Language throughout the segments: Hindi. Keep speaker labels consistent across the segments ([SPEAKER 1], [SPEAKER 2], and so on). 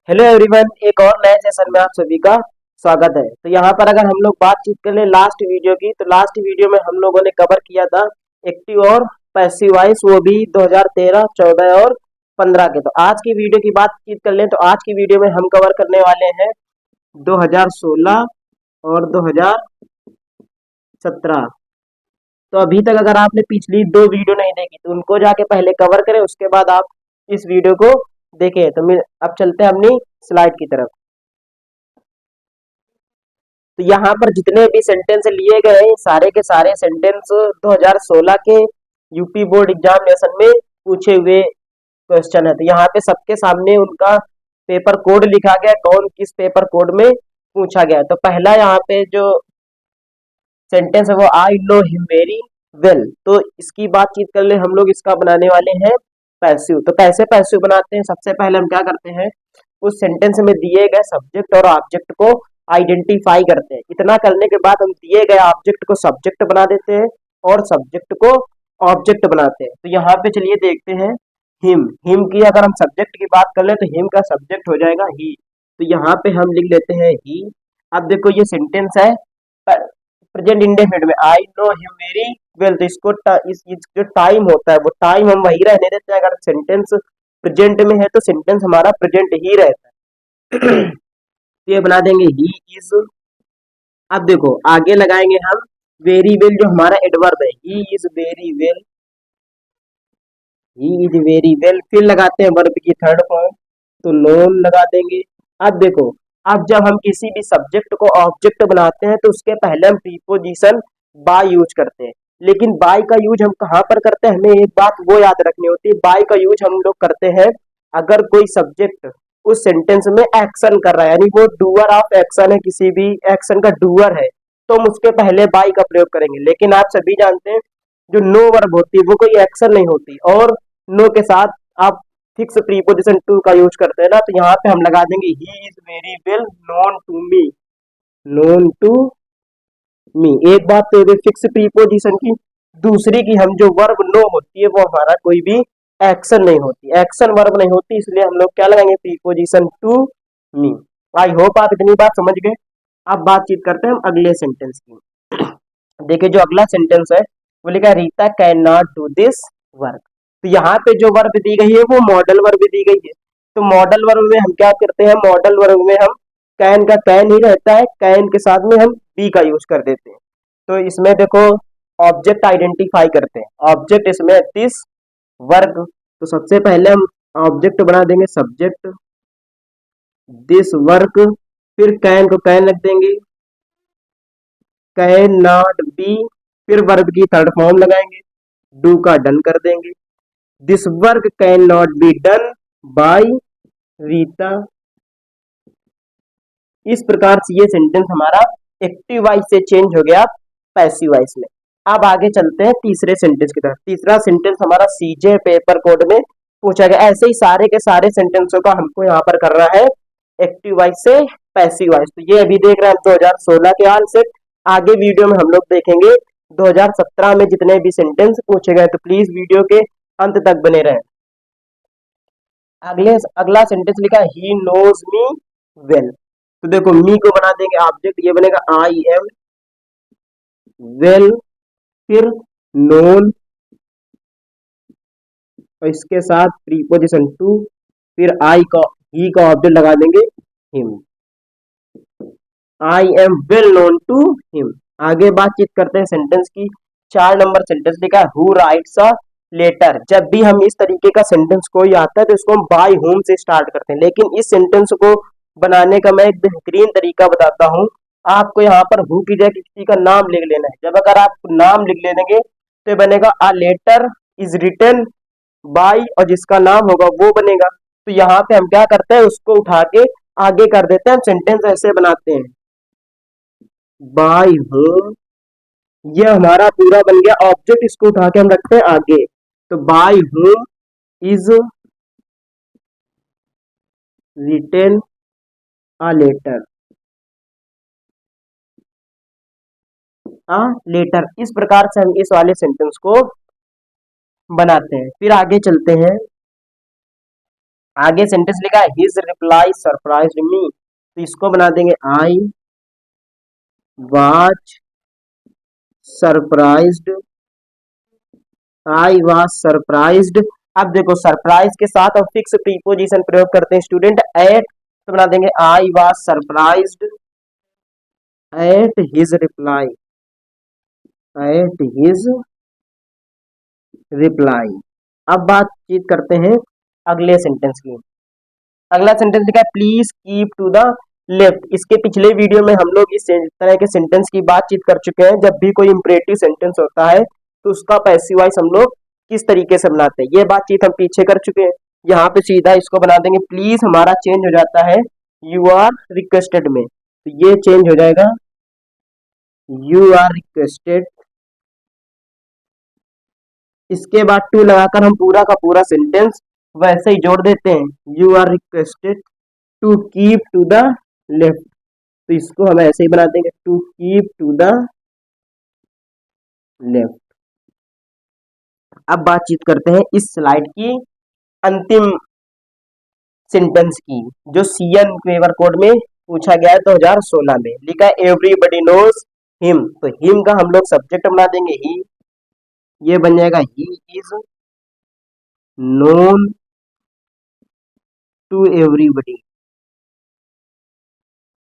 [SPEAKER 1] हेलो एवरीवन, एक और नए सेशन में आप सभी का स्वागत है। तो यहाँ पर अगर हम लोग बातचीत कर ले लास्ट वीडियो की, तो लास्ट वीडियो में हम लोगों ने कवर किया था एक्टिव और पैसिव वॉइस, वो भी 2013, 14 और 15 के। तो आज की वीडियो की बातचीत कर लें तो आज की वीडियो में हम कवर करने वाले हैं 2016 और 2017। तो अभी तक अगर आपने पिछली दो वीडियो नहीं देखी तो उनको जाके पहले कवर करें, उसके बाद आप इस वीडियो को देखें। तो अब चलते हैं अपनी स्लाइड की तरफ। तो यहाँ पर जितने भी सेंटेंस लिए गए हैं सारे के सारे सेंटेंस 2016 के यूपी बोर्ड एग्जामिनेशन में पूछे हुए क्वेश्चन है। तो यहाँ पे सबके सामने उनका पेपर कोड लिखा गया, कौन किस पेपर कोड में पूछा गया है। तो पहला यहाँ पे जो सेंटेंस है वो I know him very well. तो इसकी बातचीत कर ले, हम लोग इसका बनाने वाले हैं पैसिव। तो कैसे पैसिव बनाते हैं, सबसे पहले हम क्या करते हैं, उस सेंटेंस में दिए गए सब्जेक्ट और ऑब्जेक्ट को आइडेंटिफाई करते हैं। इतना करने के बाद हम दिए गए ऑब्जेक्ट को सब्जेक्ट बना देते हैं और सब्जेक्ट को ऑब्जेक्ट बनाते हैं। तो यहाँ पे चलिए देखते हैं हिम। हिम की अगर हम सब्जेक्ट की बात कर ले तो हिम का सब्जेक्ट हो जाएगा ही। तो यहाँ पे हम लिख लेते हैं ही। अब देखो ये सेंटेंस है प्रेजेंट इंडेफिनिट में, I know him very well. तो इसको इस जो टाइम होता है वो टाइम हम वही रहने देते हैं। अगर सेंटेंस प्रेजेंट में है तो सेंटेंस हमारा प्रेजेंट ही रहता है। तो ये बना देंगे ही इज। अब देखो आगे लगाएंगे हम वेरी वेल, जो हमारा एडवर्ब है, ही is very well. He is very well. फिर लगाते हैं वर्ब की थर्ड फॉर्म, तो नोन लगा देंगे। अब देखो, अब जब हम किसी भी सब्जेक्ट को ऑब्जेक्ट बनाते हैं तो उसके पहले हम प्रीपोजिशन बाय यूज करते हैं। लेकिन बाय का यूज हम कहाँ पर करते हैं, हमें एक बात वो याद रखनी होती है। बाय का यूज हम लोग करते हैं अगर कोई सब्जेक्ट उस सेंटेंस में एक्शन कर रहा है, यानी वो डूअर ऑफ एक्शन है, किसी भी एक्शन का डूअर है, तो हम उसके पहले बाय का प्रयोग करेंगे। लेकिन आप सभी जानते हैं जो नो वर्ब होती है वो कोई एक्शन नहीं होती, और नो के साथ आप फिक्स प्रीपोजिशन टू का यूज करते हैं ना। तो यहाँ पे हम लगा देंगे he is very well known to me. Known to me, एक बात तो फिक्स प्रीपोजिशन की। दूसरी की हम जो वर्ब नो होती है वो हमारा कोई भी एक्शन नहीं होती, एक्शन वर्ब नहीं होती, इसलिए हम लोग क्या लगाएंगे, preposition to me. I hope आप इतनी बात समझ गए। अब बातचीत करते हैं हम अगले सेंटेंस की। देखिए जो अगला सेंटेंस है वो लिखा है Rita can not do this work. तो यहाँ पे जो वर्ब दी गई है वो मॉडल वर्ब दी गई है। तो मॉडल वर्ब में हम क्या करते हैं, मॉडल वर्ब में हम कैन का कैन ही रहता है, कैन के साथ में हम बी का यूज कर देते हैं। तो इसमें देखो ऑब्जेक्ट आइडेंटिफाई करते हैं, ऑब्जेक्ट इसमें दिस वर्क। तो सबसे पहले हम ऑब्जेक्ट बना देंगे सब्जेक्ट दिस वर्क, फिर कैन को कैन रख देंगे, कैन नॉट बी, फिर वर्ब की थर्ड फॉर्म लगाएंगे, डू का डन कर देंगे। This work can not be done by Rita. इस प्रकार से ये सेंटेंस हमारा एक्टिव वॉइस से चेंज हो गया पैसिव वॉइस में। अब आगे चलते हैं तीसरे सेंटेंस की तरफ। तीसरा सेंटेंस हमारा सीजे पेपर कोड में पूछा गया। ऐसे ही सारे के सारे सेंटेंसों का हमको यहाँ पर कर रहा है एक्टिव वॉइस से पैसिव वॉइस। तो ये अभी देख रहे हैं 2016 के हाल से। आगे वीडियो में हम लोग देखेंगे 2017 में जितने भी सेंटेंस पूछे गए। तो प्लीज वीडियो के अंत तक बने रहें। अगला सेंटेंस लिखा है ही नोज मी वेल। तो देखो मी को बना देंगे ऑब्जेक्ट, ये बनेगा आई एम वेल, फिर नोन और इसके साथ प्रीपोजिशन टू, फिर आई का ही का ऑब्जेक्ट लगा देंगे him. I am well known to him. आगे बातचीत करते हैं सेंटेंस की। 4 नंबर सेंटेंस लिखा है हु राइट्स अ लेटर। जब भी हम इस तरीके का सेंटेंस कोई आता है तो इसको हम बाय होम से स्टार्ट करते हैं। लेकिन इस सेंटेंस को बनाने का मैं एक बेहतरीन तरीका बताता हूँ। आपको यहाँ पर हु की जगह किसी का नाम लिख लेना है। जब अगर आप नाम लिख लेंगे तो बनेगा a letter is written by, और जिसका नाम होगा वो बनेगा। तो यहाँ पे हम क्या करते हैं, उसको उठा के आगे कर देते हैं। हम सेंटेंस ऐसे बनाते हैं बाय होम, ये हमारा पूरा बन गया ऑब्जेक्ट। इसको उठा के हम रखते हैं आगे। तो by whom is written a letter, a letter. इस प्रकार से हम इस वाले सेंटेंस को बनाते हैं। फिर आगे चलते हैं आगे सेंटेंस लिखा है हिज रिप्लाई सरप्राइज्ड मी, तो इसको बना देंगे I was surprised, I was surprised. अब देखो सरप्राइज के साथ अब फिक्स प्रीपोजिशन प्रयोग करते हैं स्टूडेंट, एट, तो बना देंगे I was surprised at his reply, at his reply. अब बातचीत करते हैं अगले सेंटेंस की। अगला सेंटेंस लिखा है please keep to the left. इसके पिछले वीडियो में हम लोग इस तरह के सेंटेंस की बातचीत कर चुके हैं। जब भी कोई इंपरेटिव सेंटेंस होता है तो उसका पैसिव वॉइस हम लोग किस तरीके से बनाते हैं, ये बातचीत हम पीछे कर चुके हैं। यहाँ पे सीधा इसको बना देंगे प्लीज, हमारा चेंज हो जाता है यू आर रिक्वेस्टेड में, तो ये चेंज हो जाएगा यू आर रिक्वेस्टेड। इसके बाद टू लगाकर हम पूरा का पूरा सेंटेंस वैसे ही जोड़ देते हैं, you are requested to keep to the left, तो इसको हम ऐसे ही बना देंगे to keep to the left. अब बातचीत करते हैं इस स्लाइड की अंतिम सेंटेंस की, जो सीएन पेपर कोड में पूछा गया है 2016 में। लिखा है एवरीबडी नोज हिम, तो हिम का हम लोग सब्जेक्ट बना देंगे ही, ये बन जाएगा he is known to everybody,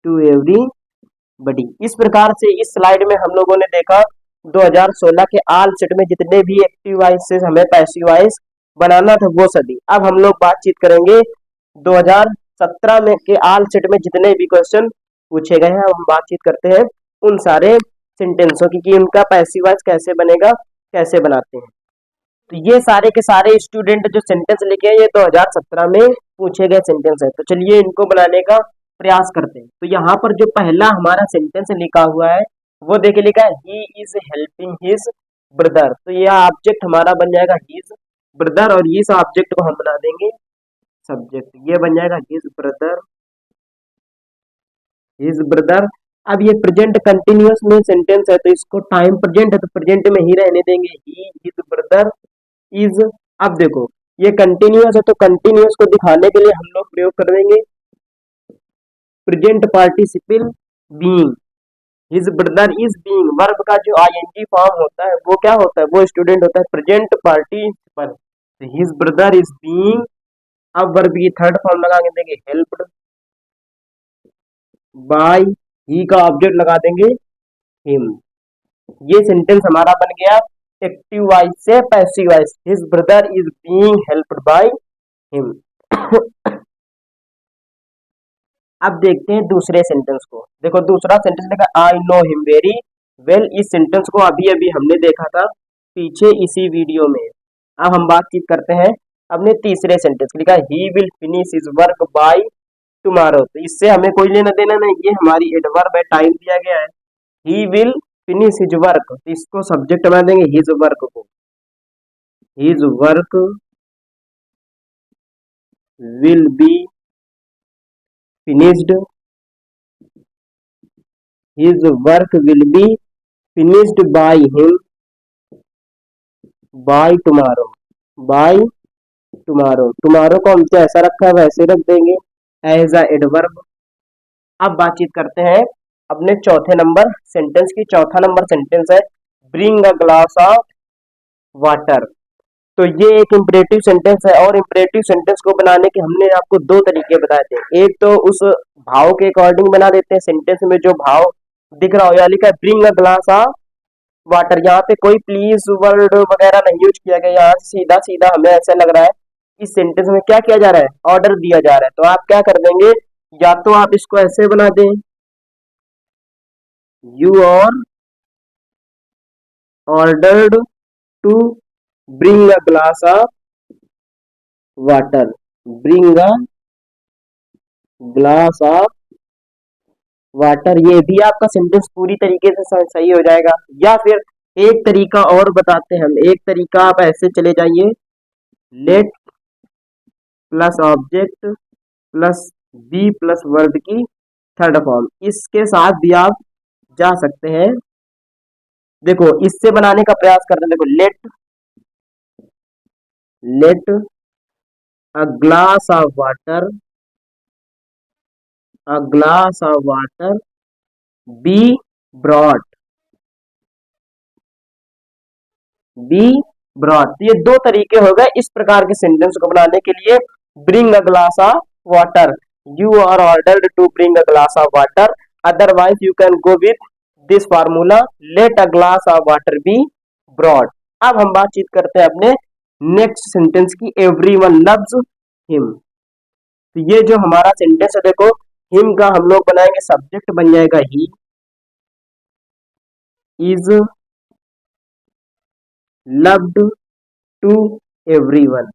[SPEAKER 1] to everybody. इस प्रकार से इस स्लाइड में हम लोगों ने देखा 2016 के आल सेट में जितने भी एक्टिव वॉइस से हमें पैसिव वॉइस बनाना था वो सभी। अब हम लोग बातचीत करेंगे 2017 में के आल सेट में जितने भी क्वेश्चन पूछे गए हैं, हम बातचीत करते हैं उन सारे सेंटेंसों की कि उनका पैसिव वॉइस कैसे बनेगा, कैसे बनाते हैं। तो ये सारे के सारे स्टूडेंट जो सेंटेंस लिखे हैं ये 2017 में पूछे गए सेंटेंस है। तो चलिए इनको बनाने का प्रयास करते हैं। तो यहाँ पर जो पहला हमारा सेंटेंस लिखा हुआ है वो देखिए, लिखा है he is helping his brother, तो यह ऑब्जेक्ट हमारा बन जाएगा हिज ब्रदर, और इस ऑब्जेक्ट को हम बना देंगे सब्जेक्ट, ये बन जाएगा हिज ब्रदर, हिज ब्रदर। अब ये प्रेजेंट कंटिन्यूअस में सेंटेंस है तो इसको टाइम प्रेजेंट है तो प्रेजेंट में ही रहने देंगे, ही हिज ब्रदर इज। अब देखो ये कंटिन्यूअस है तो कंटिन्यूअस को दिखाने के लिए हम लोग प्रयोग कर देंगे present participle being, his brother is being. Verb का जो आईएनजी फॉर्म होता है वो क्या होता है, वो स्टूडेंट होता है present participle, his brother is being. अब वर्ब की थर्ड फॉर्म लगा देंगे हेल्प्ड बाय, ही का ऑब्जेक्ट लगा देंगे हिम। ये सेंटेंस हमारा बन गया एक्टिव वॉइस से passive voice, his brother is being helped by him. अब देखते हैं दूसरे सेंटेंस को। देखो दूसरा सेंटेंस लिखा I know him very well. इस सेंटेंस को अभी अभी हमने देखा था पीछे इसी वीडियो में। अब हम बातचीत करते हैं अपने तीसरे सेंटेंस, लिखा he will finish his work by tomorrow, तो इससे हमें कोई लेना देना नहीं, ये हमारी एडवर्ब है, टाइम दिया गया है। He will finish his work, तो इसको सब्जेक्ट बना देंगे हिज वर्क को, his work will be finished, his work will be finished by him by tomorrow, by tomorrow। tomorrow को हम जैसा रखा है वैसे रख देंगे एज अ एडवर्ब। अब बातचीत करते हैं अपने चौथे नंबर सेंटेंस की। चौथा नंबर सेंटेंस है bring a glass of water, तो ये एक इंपरेटिव सेंटेंस है और इंपरेटिव सेंटेंस को बनाने के हमने आपको दो तरीके बताए थे। एक तो उस भाव के अकॉर्डिंग बना देते हैं, सेंटेंस में जो भाव दिख रहा हो, या लिखा है bring a glass of water, यहाँ पे कोई प्लीज वर्ड वगैरह नहीं यूज किया गया, यहाँ सीधा सीधा हमें ऐसा लग रहा है इस सेंटेंस में क्या किया जा रहा है, ऑर्डर दिया जा रहा है। तो आप क्या कर देंगे, या तो आप इसको ऐसे बना दें you are ordered to bring a glass of water, bring a glass of water, ये भी आपका सेंटेंस पूरी तरीके से सही हो जाएगा। या फिर एक तरीका और बताते हैं हम, एक तरीका आप ऐसे चले जाइए let plus object plus b plus verb की थर्ड फॉर्म, इसके साथ भी आप जा सकते हैं। देखो इससे बनाने का प्रयास करते हैं, देखो let, let a glass of water, a glass of water be brought, be brought। तो ये दो तरीके हो गए इस प्रकार के सेंटेंस को बनाने के लिए। Bring a glass of water, you are ordered to bring a glass of water, otherwise you can go with this formula, let a glass of water be brought. अब हम बातचीत करते हैं अपने नेक्स्ट सेंटेंस की, एवरीवन लव्स हिम। तो ये जो हमारा सेंटेंस है देखो, हिम का हम लोग बनाएंगे सब्जेक्ट बन जाएगा he is loved to everyone,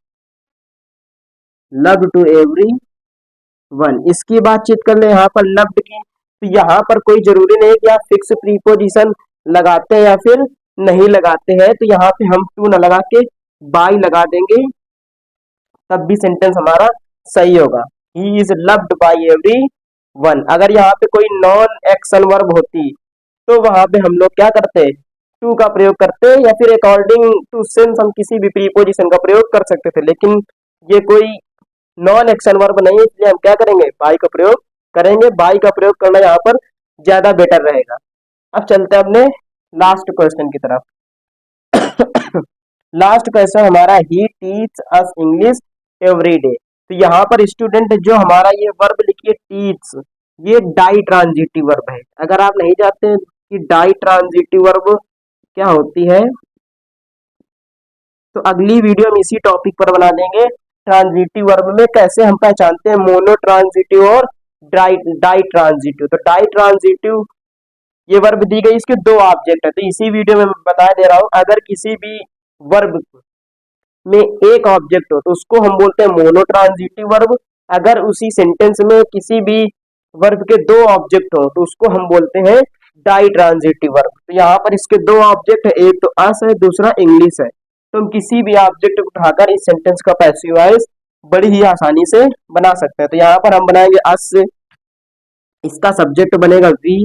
[SPEAKER 1] loved to everyone. इसकी बातचीत कर ले यहाँ पर लव्ड की, तो यहाँ पर कोई जरूरी नहीं कि आप फिक्स प्रीपोजिशन लगाते हैं या फिर नहीं लगाते हैं। तो यहाँ पे हम टू न लगा के बाय लगा देंगे, तब भी सेंटेंस हमारा सही होगा। ही is loved by every one. अगर यहाँ पे कोई नॉन एक्शन वर्ब होती तो वहां पे हम लोग क्या करते, टू का प्रयोग करते, या फिर अकॉर्डिंग टू सेंस हम किसी भी प्रीपोजिशन का प्रयोग कर सकते थे। लेकिन ये कोई नॉन एक्शन वर्ब नहीं है, इसलिए हम क्या करेंगे, बाय का प्रयोग करेंगे। बाय का प्रयोग करना यहाँ पर ज्यादा बेटर रहेगा। अब चलते हैं अपने लास्ट क्वेश्चन की तरफ। लास्ट क्वेश्चन हमारा, he teach us English every day. तो यहाँ पर स्टूडेंट जो हमारा ये वर्ब लिखिए टीच, ये डाई ट्रांजिटिव वर्ब है। अगर आप नहीं जानते कि डाई ट्रांजिटिव वर्ब क्या होती है, तो अगली वीडियो हम इसी टॉपिक पर बना देंगे। ट्रांजिटिव वर्ब में कैसे हम पहचानते हैं मोनो ट्रांजिटिव और डाई ट्रांजिटिव। तो डाई ट्रांजिटिव ये वर्ब दी गई, इसके दो ऑब्जेक्ट है, तो इसी वीडियो में बता दे रहा हूं। अगर किसी भी वर्ब में एक ऑब्जेक्ट हो तो उसको हम बोलते हैं मोनो ट्रांजिटिव वर्ब। अगर उसी सेंटेंस में किसी भी वर्ब के दो ऑब्जेक्ट हो तो उसको हम बोलते हैं डाई ट्रांजिटिव वर्ब। तो यहाँ पर इसके दो ऑब्जेक्ट है, एक तो अस है, दूसरा इंग्लिश है। तो हम किसी भी ऑब्जेक्ट को उठाकर इस सेंटेंस का पैसिव वॉइस बड़ी ही आसानी से बना सकते हैं। तो यहाँ पर हम बनाएंगे अस से, इसका सब्जेक्ट बनेगा वी,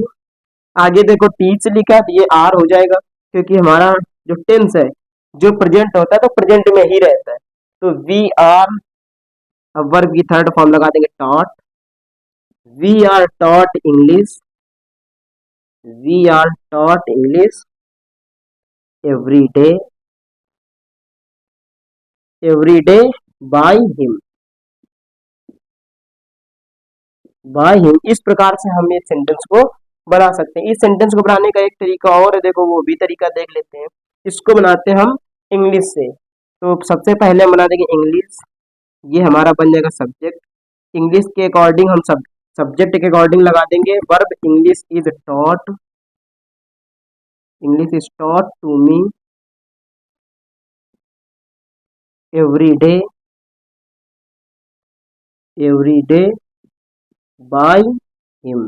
[SPEAKER 1] आगे देखो टीच लिखा है तो ये आर हो जाएगा, क्योंकि हमारा जो टेंस है जो प्रेजेंट होता है तो प्रेजेंट में ही रहता है। तो वी आर, अब वर्ब की थर्ड फॉर्म लगा देंगे taught, we are taught English, we are taught English every day by him, by him. इस प्रकार से हम इस सेंटेंस को बना सकते हैं। इस सेंटेंस को बनाने का एक तरीका और है, देखो वो भी तरीका देख लेते हैं। इसको बनाते हैं हम इंग्लिश से। तो सबसे पहले हम बना देंगे इंग्लिश, ये हमारा बन जाएगा सब्जेक्ट। इंग्लिश के अकॉर्डिंग हम सब्जेक्ट के अकॉर्डिंग लगा देंगे verb, English is taught, English is taught to me every day by him.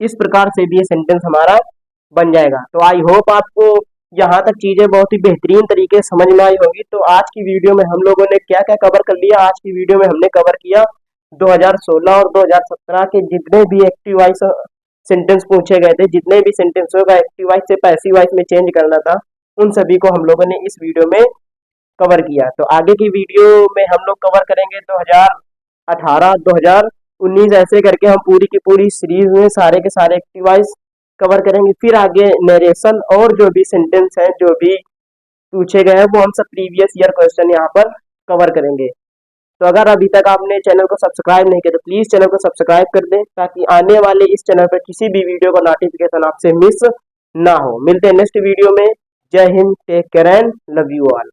[SPEAKER 1] इस प्रकार से भी ये सेंटेंस हमारा बन जाएगा। तो आई होप आपको यहाँ तक चीजें बहुत ही बेहतरीन तरीके से समझ में आई होगी। तो आज की वीडियो में हम लोगों ने क्या क्या कवर कर लिया, आज की वीडियो में हमने कवर किया 2016 और 2017 के जितने भी एक्टिव वॉइस सेंटेंस पूछे गए थे, जितने भी सेंटेंसों का एक्टिव वॉइस से पैसिव वॉइस में चेंज करना था, उन सभी को हम लोगों ने इस वीडियो में कवर किया। तो आगे की वीडियो में हम लोग कवर करेंगे 2018, 2019, ऐसे करके हम पूरी की पूरी सीरीज में सारे के सारे एक्टिव वॉइस कवर करेंगे। फिर आगे नरेशन और जो भी सेंटेंस हैं जो भी पूछे गए हैं वो हम सब प्रीवियस ईयर क्वेश्चन यहाँ पर कवर करेंगे। तो अगर अभी तक आपने चैनल को सब्सक्राइब नहीं किया तो प्लीज चैनल को सब्सक्राइब कर दें, ताकि आने वाले इस चैनल पर किसी भी वीडियो का नोटिफिकेशन आपसे मिस ना हो। मिलते हैं नेक्स्ट वीडियो में। जय हिंद, take care and love you all.